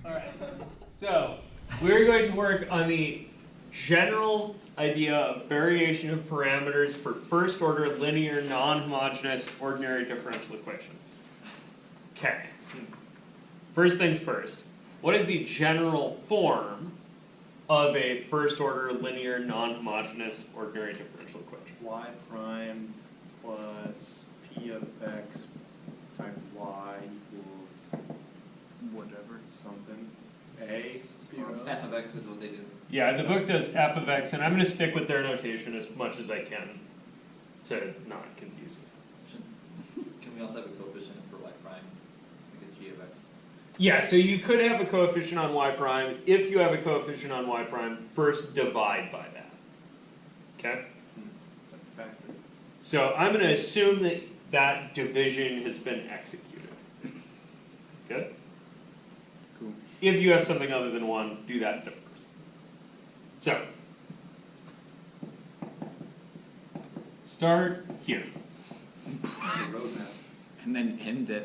All right. So we're going to work on the general idea of variation of parameters for first order linear non-homogeneous ordinary differential equations. Okay. First things first. What is the general form of a first order linear non-homogeneous ordinary differential equation? Y prime plus P of X times Y equals whatever, something. A. F of X is what they do. Yeah, the book does f of x, and I'm going to stick with their notation as much as I can to not confuse it. Can we also have a coefficient for Y prime, like a G of X? Yeah, so you could have a coefficient on y prime. If you have a coefficient on y prime, first divide by that. Okay? Factor. So I'm going to assume that that division has been executed. Good? Cool. If you have something other than 1, do that step first. So, start here. Roadmap. And then end at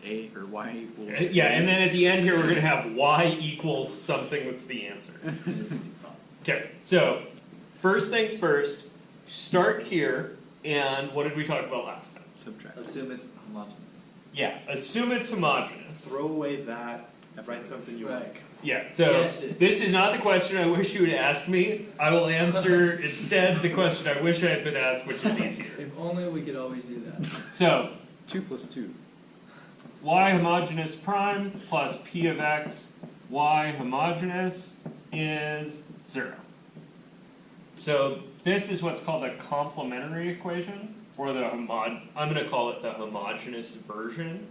A or Y equals Yeah, A. and then at the end here we're going to have y equals something that's the answer. Okay, so first things first, start here, and what did we talk about last time? Subtract. Assume it's homogeneous. Yeah, assume it's homogeneous. Throw away that. Write something you like. Yeah, so Guess it. this is not the question I wish you would ask me. I will answer instead the question I wish I had been asked, which is easier. If only we could always do that. So, 2 plus 2. y homogeneous prime plus p of x, y homogeneous is 0. So this is what's called a complementary equation, or the I'm going to call it the homogeneous version,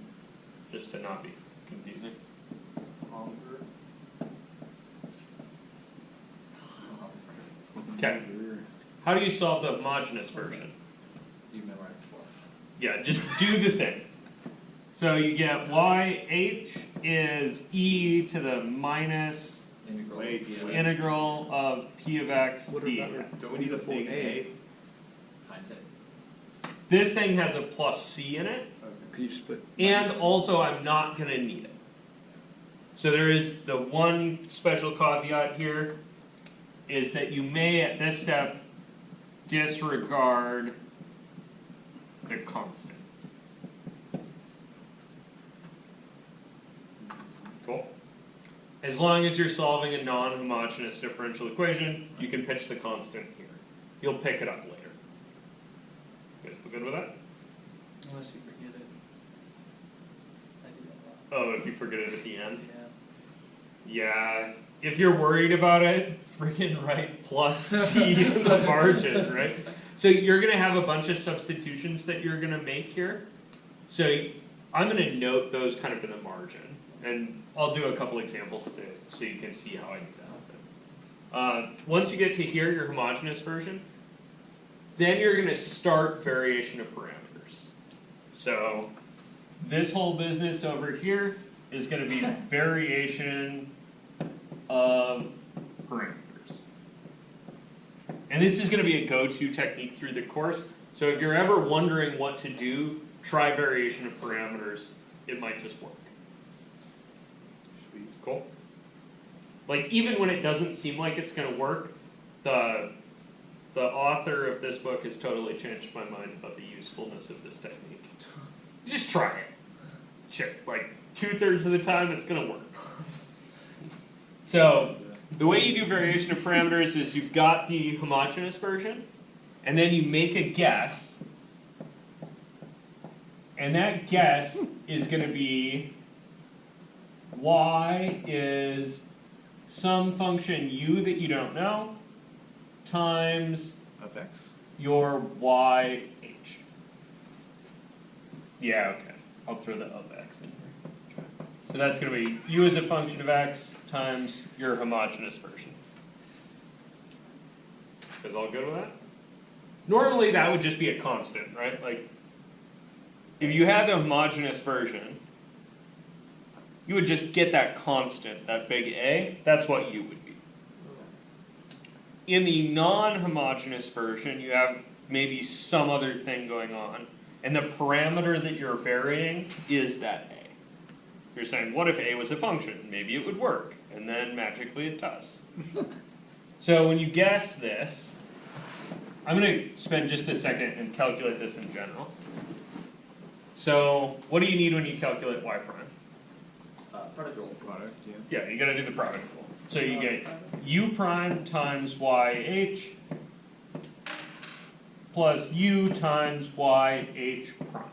just to not be confusing. Okay. How do you solve the homogeneous version? You memorized before. Yeah, just do the thing. So you get yh is e to the minus Integral. integral of p of x What dx. about Don't we need a big A? Times A. This thing has a plus c in it, Could you just put and minus? also I'm not going to need it. So there is the one special caveat here, is that you may at this step disregard the constant. Cool. As long as you're solving a non-homogeneous differential equation, you can pitch the constant here. You'll pick it up later. You guys good with that? Unless you forget it. I do that a lot. Oh, if you forget it at the end? Yeah. Yeah. If you're worried about it, freaking write plus c in the margin, right? So you're going to have a bunch of substitutions that you're going to make here. So I'm going to note those kind of in the margin. And I'll do a couple examples of it so you can see how I do that. Once you get to here, your homogeneous version, then you're going to start variation of parameters. So this whole business over here is going to be variation of parameters. And this is going to be a go-to technique through the course. So if you're ever wondering what to do, try variation of parameters. It might just work. Sweet. Cool. Like even when it doesn't seem like it's going to work, the author of this book has totally changed my mind about the usefulness of this technique. Just try it. Sure, like 2/3 of the time it's going to work. So the way you do variation of parameters is you've got the homogeneous version, and then you make a guess, and that guess is going to be y is some function u that you don't know times Of X. your yh. Yeah, okay. I'll throw the of x in here. So that's going to be u as a function of x times your homogeneous version. Is all good with that? Normally that would just be a constant, right? Like, if you had the homogeneous version, you would just get that constant, that big A, that's what u would be. In the non-homogeneous version, you have maybe some other thing going on, and the parameter that you're varying is that A. You're saying, what if A was a function? Maybe it would work, and then magically it does. So when you guess this, I'm going to spend just a second and calculate this in general. So what do you need when you calculate y prime? Product rule. Product, yeah. Yeah, you got to do the product rule. So you get u prime times yh plus u times yh prime.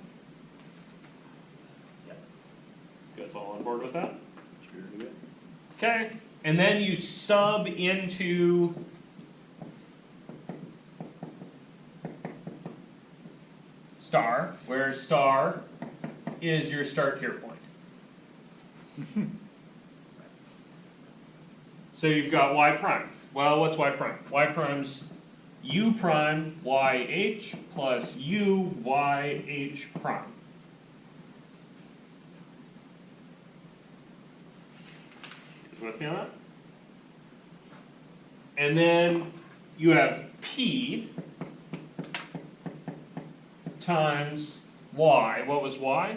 Yep. You guys all on board with that? Sure. Okay, and then you sub into star, where star is your start here point. So you've got y prime. Well, what's y prime? Y prime's u prime yh plus u yh prime. You guys with me on that? And then you have p times y. What was y?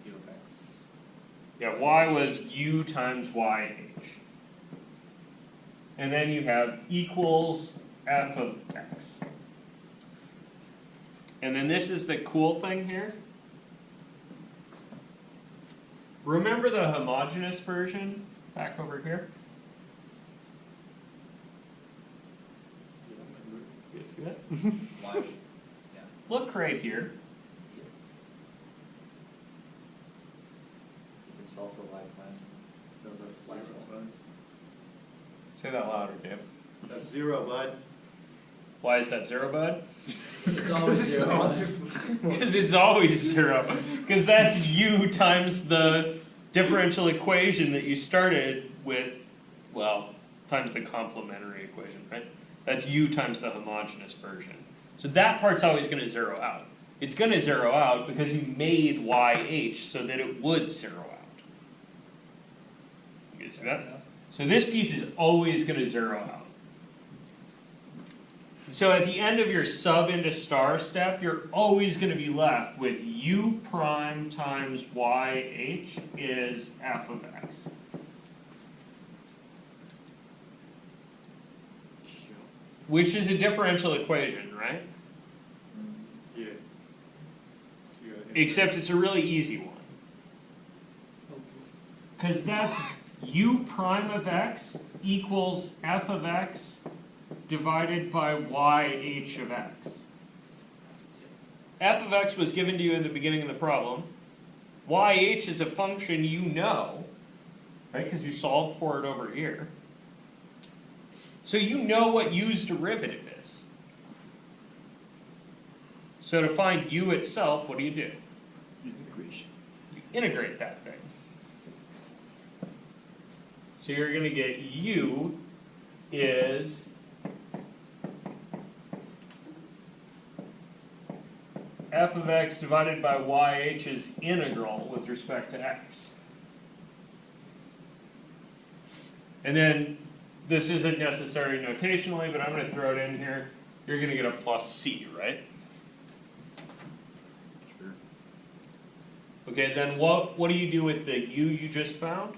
U of x. Yeah, y was u times yh. And then you have equals f of x. And then this is the cool thing here. Remember the homogeneous version back over here? You guys see that? Y. Yeah. Look right here. You can solve for y prime. No, that's Y zero, rule. bud. Say that louder, Dave. That's zero, bud. Why is that 0, bud? It's always zero. Because it's always 0. Because that's u times the differential equation that you started with, well, times the complementary equation, right? That's u times the homogeneous version. So that part's always going to 0 out. It's going to 0 out because you made yh so that it would 0 out. You guys see that? So this piece is always going to 0 out. So at the end of your sub into star step, you're always going to be left with u prime times yh is f of x. Which is a differential equation, right? Yeah. Except it's a really easy one. Because that's u prime of x equals f of x divided by yh of x. F of x was given to you in the beginning of the problem. Yh is a function you know, right? Because you solved for it over here. So you know what u's derivative is. So to find u itself, what do? Integration. You integrate that thing. So you're going to get u is f of x divided by yh's integral with respect to x. And then, this isn't necessary notationally, but I'm going to throw it in here. You're going to get a plus c, right? Sure. Okay, then what do you do with the u you just found?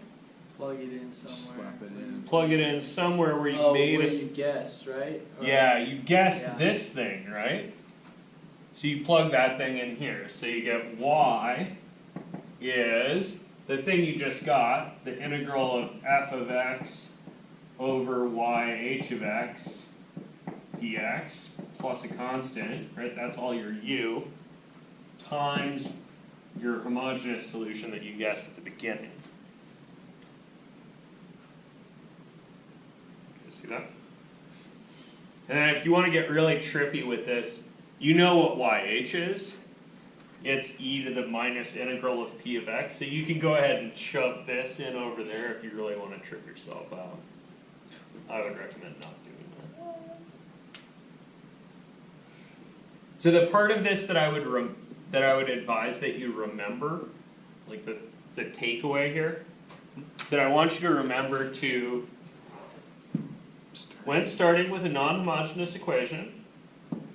Plug it in somewhere. Slap it in. Plug it in somewhere where you Oh, made where a... you guessed, right? Or- Yeah, you guessed Yeah. this thing, right? So you plug that thing in here. So you get y is the thing you just got, the integral of f of x over yh of x dx plus a constant, right? That's all your u, times your homogeneous solution that you guessed at the beginning. You see that? And then if you want to get really trippy with this, you know what yh is. It's e to the minus integral of p of x. So you can go ahead and shove this in over there if you really want to trip yourself out. I would recommend not doing that. So the part of this that I would advise that you remember, like the takeaway here, is that I want you to remember to, when starting with a non-homogeneous equation,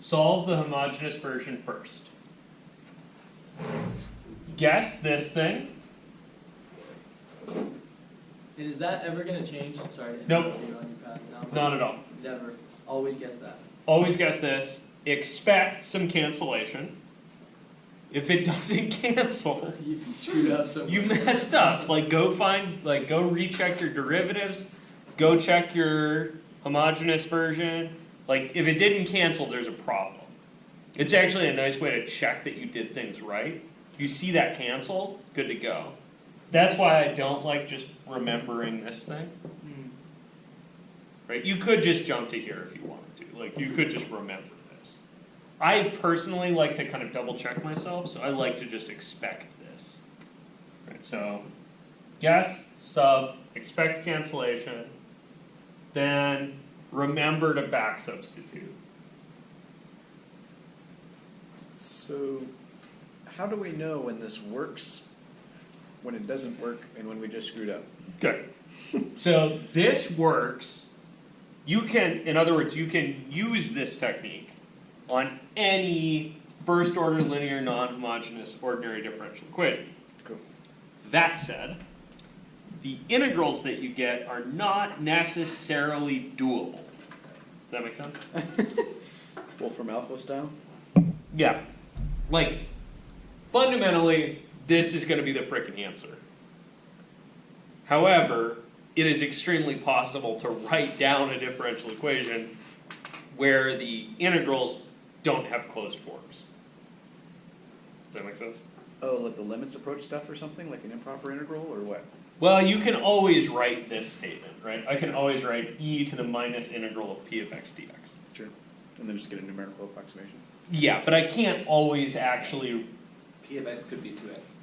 solve the homogeneous version first. guess this thing. And is that ever gonna change? Sorry to Nope. interrupt you on your path now. Not at all. Never. Always guess that. Always guess this. Expect some cancellation. If it doesn't cancel, You screwed up so you much. messed up. Like go recheck your derivatives. Go check your homogeneous version. Like if it didn't cancel, there's a problem. It's actually a nice way to check that you did things right. You see that cancel, good to go. That's why I don't like just remembering this thing. Hmm. Right? You could just jump to here if you wanted to. Like you could just remember this. I personally like to kind of double check myself, so I like to just expect this. Right? So guess, sub, expect cancellation, then remember to back substitute. So, how do we know when this works, when it doesn't work, and when we just screwed up? Good. So this works. You can, in other words, you can use this technique on any first order linear non-homogeneous ordinary differential equation. Cool. That said, the integrals that you get are not necessarily doable. Does that make sense? Wolfram Alpha style? Yeah. Like, fundamentally, this is going to be the frickin' answer. However, it is extremely possible to write down a differential equation where the integrals don't have closed forms. Does that make sense? Oh, like the limits approach stuff or something? Like an improper integral or what? Well, you can always write this statement, right? I can always write e to the minus integral of p of x dx. Sure. And then just get a numerical approximation. Yeah, but I can't always actually. P of x could be 2x.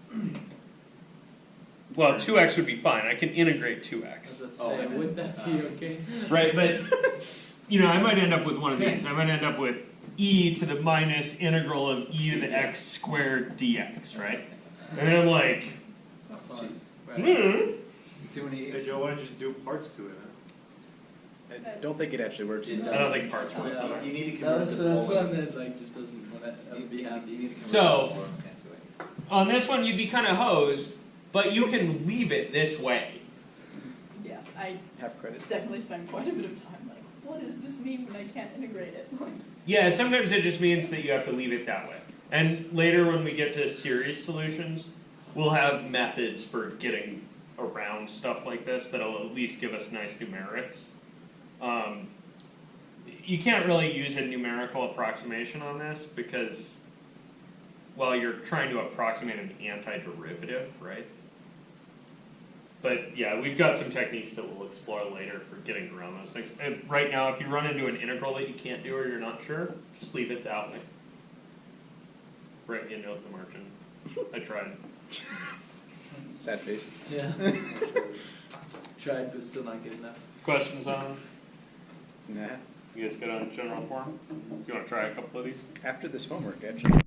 Well, Sure. 2x would be fine. I can integrate I was 2x. about to Oh, say, I meant, would that be okay? Right, but I might end up with one of these. I might end up with e to the minus integral of e to the x squared dx, right? And then I'm like, Fun. Right. It's too many Hey, Joe, why don't you just do parts to it, huh? I don't think it actually works in this I don't think instance. parts works. Yeah. You need to convert So the that's full one that like just doesn't want to be You need happy. to convert So- the full cancel it. on this one you'd be kind of hosed, but you can leave it this way. Yeah, I Half credit. definitely spend quite a bit of time like, what does this mean when I can't integrate it? Yeah, sometimes it just means that you have to leave it that way. And later when we get to series solutions, we'll have methods for getting around stuff like this that'll at least give us nice numerics. You can't really use a numerical approximation on this because, well, you're trying to approximate an antiderivative, right? But yeah, we've got some techniques that we'll explore later for getting around those things. And right now, if you run into an integral that you can't do or you're not sure, just leave it that way. Write me a note in the margin. I tried. Sad face. Yeah. Tried, but still not good enough. Questions on? Nah. You guys good on general form? You want to try a couple of these? After this homework, actually.